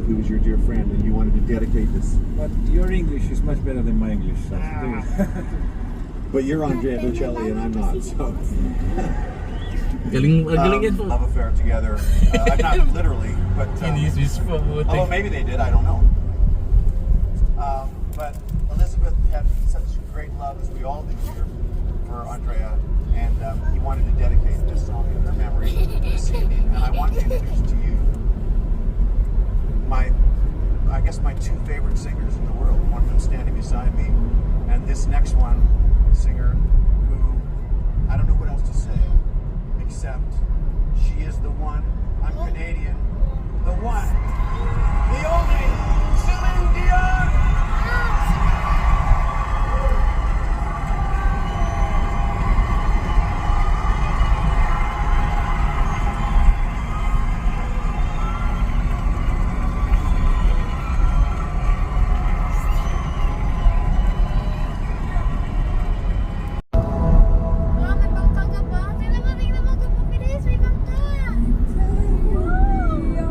who was your dear friend, and you wanted to dedicate this. But your English is much better than my English. So But you're Andrea Bocelli and I'm not, so. Galing yan po. Love affair together. Not literally, but. Inis po buti. Although maybe they did, I don't know. But Elizabeth had such great love, as we all do here, for Andrea, and he wanted to dedicate this song in her memory this evening. And I want to introduce to you I guess my two favorite singers in the world. One of them standing beside me, and this next one, a singer who I don't know what else to say, except she is the one. I'm Canadian. The one, the only Celine Dion. May bangka ka ba? Tingnan mo, kapabilis, may bangka. Wow!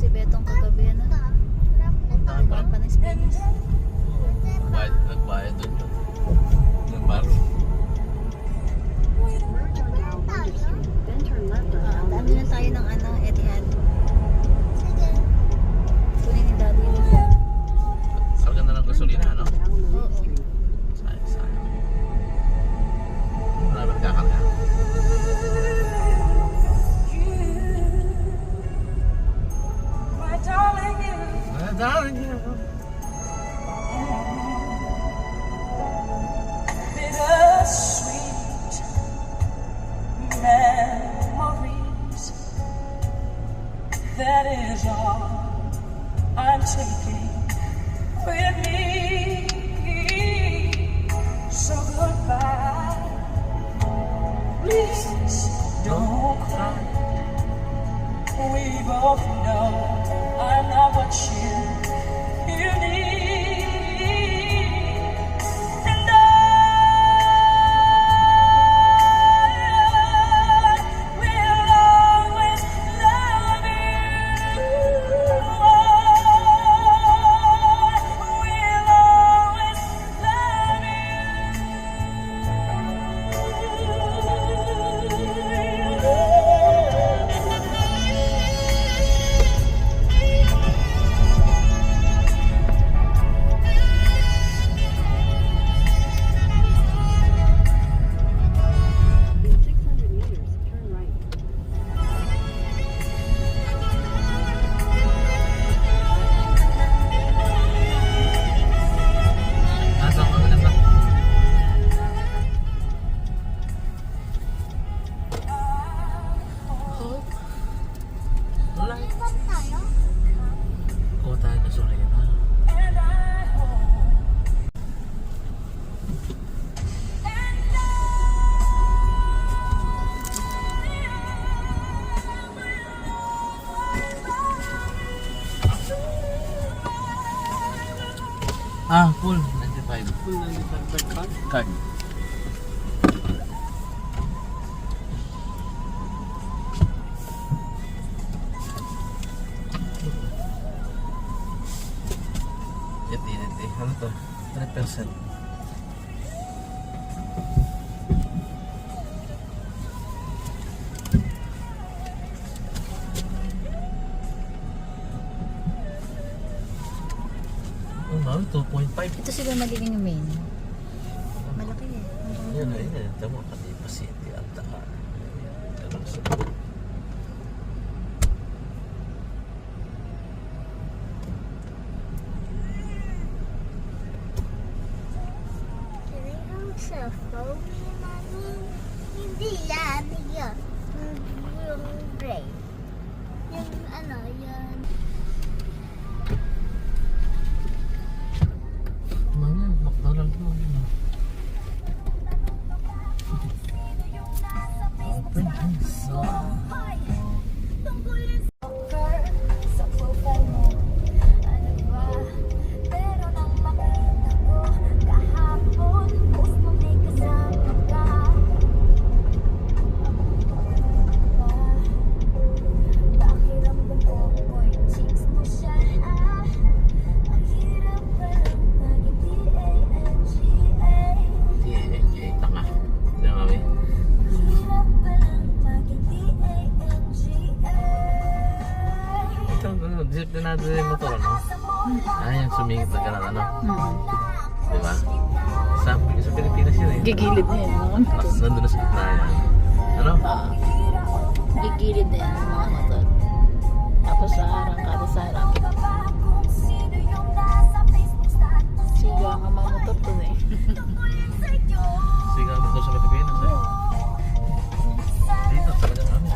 si Betong kagabi na. Puntahan pa lang. Panis-panis. Nagbayad doon yun. Nagbayad. Dami na tayo ng ano, Etihad. Kunin ni Daddy yun. Ang ganda ng gasolina, no? Oo. Sayang. Marami nagkakarga. Darling, you. Bittersweet memories. That is all I'm taking with me. So goodbye. Please don't cry. We both know I'm not what you need. And I will always love you. Will always love Nasaan ka na ba? Wala. Kuha tayo ng gasolina. and I hope. Full 95. Full 95 card. Yati. Ano to? 3%. Oh, no, 2.5. Ito siguro magiging main. Malaki eh. Yan na, yan. Tama ka di City at Dakar. Ganun sa Cellphone namin. Hindi yan. Yun. Yung gray. Yung ano, yun. mga McDonald's mo. Open hands. Sa profile mo, ano ba? Pero nang makita ko kahapon, post mo may kasama ka. Pakiramdam ko, boy, chicks mo siya. Ang hirap palang maging D-A-N-G-A. Tanga. Sino kami? Hirap palang maging D-A-N-G-A. Ito, disiplinado na yung motor, ano? Yung sumingit na gano'n, ano? Diba? Sa Pilipinas yun eh. Gigilid na yan. Nandun na sa gitna yan. Ano? Gigilid na yan ang mga motor. Tapos sa harang kada sa harap. Siga ang mga motor to eh. Siga motor sa Pilipinas eh. Dito talagang ano.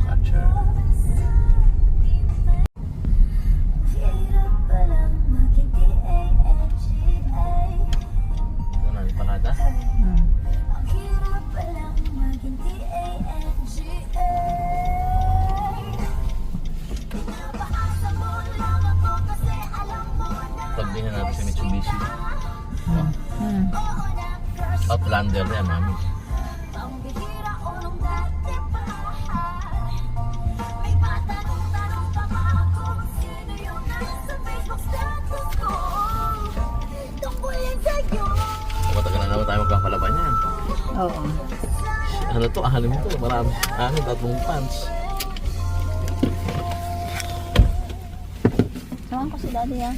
Catcher. Ano, yung parada? kasi Mitsubishi. Oh, Hmm. Outlander na yan, mami. Ang bihira unong dati pa. May matanong-tanong pa nga kung sino yung nasa Facebook status ko. Tungkulin sa'yo. Matagal na naman tayo magkakalaban yan. Oo. Ano to? Ahalim to. Marami. Ano? 3 pants. Samahan ko si daddy ah.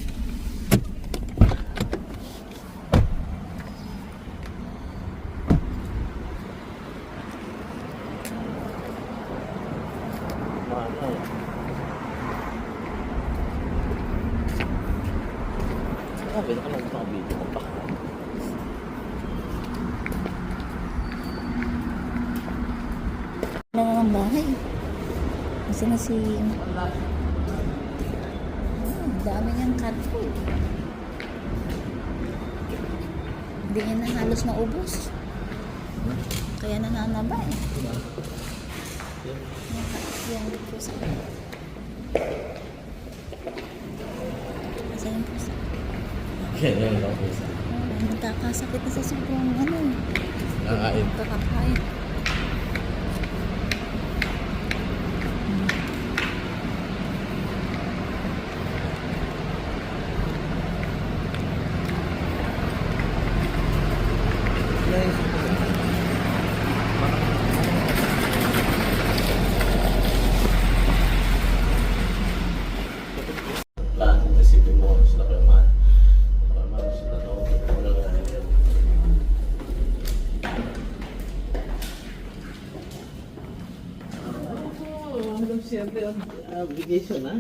Sabi na ka lang sa video mo pa. Wala na ng bahay. Kasi na si... dami niyang karpo. Hindi niya na halos maubos. Kaya nananaba eh. Yung pusa. Kasi yung pusa. Kaya yun lang po. Nagkakasakit na sa sobrang ano. Nakain. Kakapait. Lahat ng isipin mo, sila kayo man. Sila daw. Wala nga nila. Siyempre, obligation na.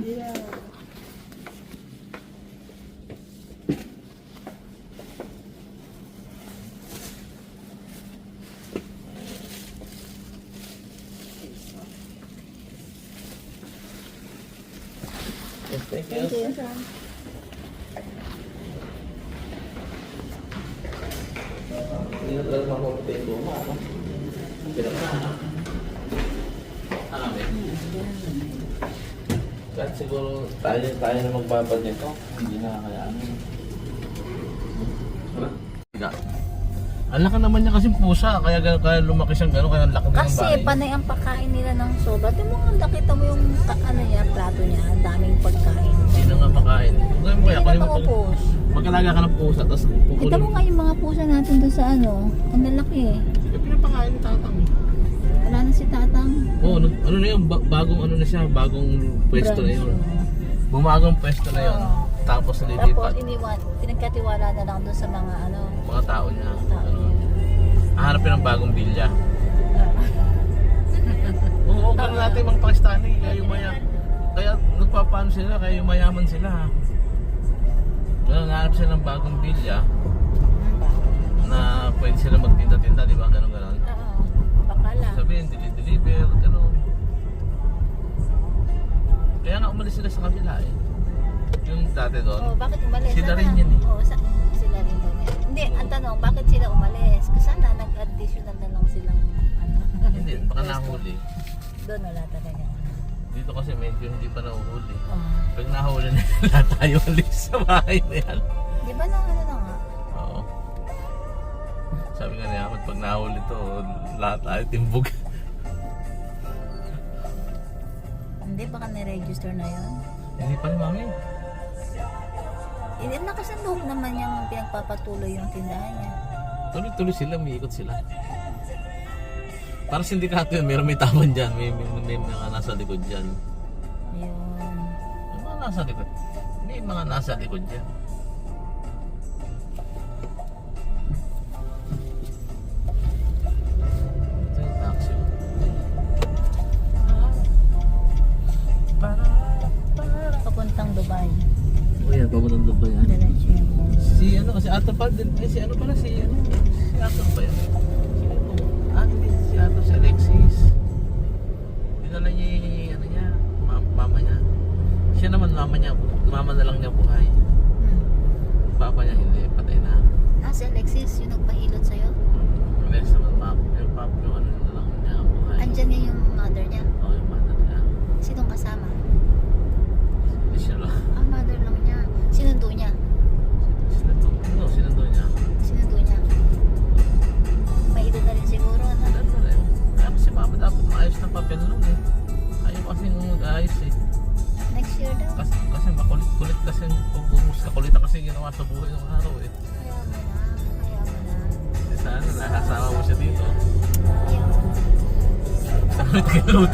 Yes, thank you. Hindi na talaga makulit yung goma, ano? Pero na, ano? Amin. Kahit siguro tayo na magbabad nito, hindi na kaya ano. Tiga. Ang laki naman niya kasi pusa, kaya lumaki siyang gano'n, kaya ang laki na ng Kasi bahay. panay ang pagkain nila ng sobra. Di mo nga nakita mo yung ano niya, plato niya, ang daming pagkain. Hindi na nga makain. Gawin mo kaya, Hindi kunin na mo maupos. mag-alaga ka ng pusa, tapos Kita kukunin mo nga yung mga pusa natin doon sa ano, ang lalaki eh. Sige, pinapakain ni tatang. Wala na si tatang. Oo, ano na yun, bagong ano na siya, bagong pwesto na yun. Bumagong pwesto na yun. Tapos Tapos nililipat pinagkatiwala na lang doon sa mga ano, mga tao niya. tao Ano, niya. hahanapin ng bagong bilya. Oo, ganun natin mga Pakistani, kaya nagpapaano sila, kaya yumayaman sila. Ganun, nahanap sila ng bagong bilya na pwede sila magtinda-tinda, di ba? Ganun. Oo, bakala. Sabihin, deliver, gano'n. Kaya nga umalis sila sa kabila eh. Yung dati doon. Oh, bakit umalis? Sila Sana- rin yun eh. Oo, sila rin doon eh. Hindi, ang tanong, bakit sila umalis? Kasi sana nag-additional na lang silang ano. Hindi, baka nahuli. Doon wala talaga. Dito kasi medyo hindi pa nahuhuli. Oh. Pag nahuli na lahat tayo ulit sa bahay na yan. Di ba na ano na nga? Oo. Sabi nga niya, pag nahuli to, lahat tayo timbog. Hindi, baka na-register na yun. Hindi pa rin mami. Hindi na kasi loob naman yung pinagpapatuloy yung tindahan niya. Tuloy-tuloy sila, umiikot sila. Para sindikato yun, may taman dyan, may mga nasa likod dyan. Yun. May mga nasa likod. May mga nasa likod dyan. Ito yung taxi. Papuntang Dubai. O yan, pamuntang Dubai yan. Diretso yung Si Ato pa din, si Ato ba yan? Hindi, si Ato, si Alexis. Dinala niya yung ano niya, mama niya. Siya naman, mama na lang niya buhay. Papa niya hindi, patay na. Si Alexis, yung nagpahilot sa'yo. Alexis naman, yung papa, yung ano na lang niya buhay. Andyan nga yung mother niya. Oo, yung mother niya. Sinong kasama? Hindi siya lang. Mother lang niya. Sinundo niya. kulit kasi, kakulitan kasi ginawa sa buhay ng araw eh. Kaya mo na. Sana nakasama mo siya dito. Kaya mo na. Sana nagkaluto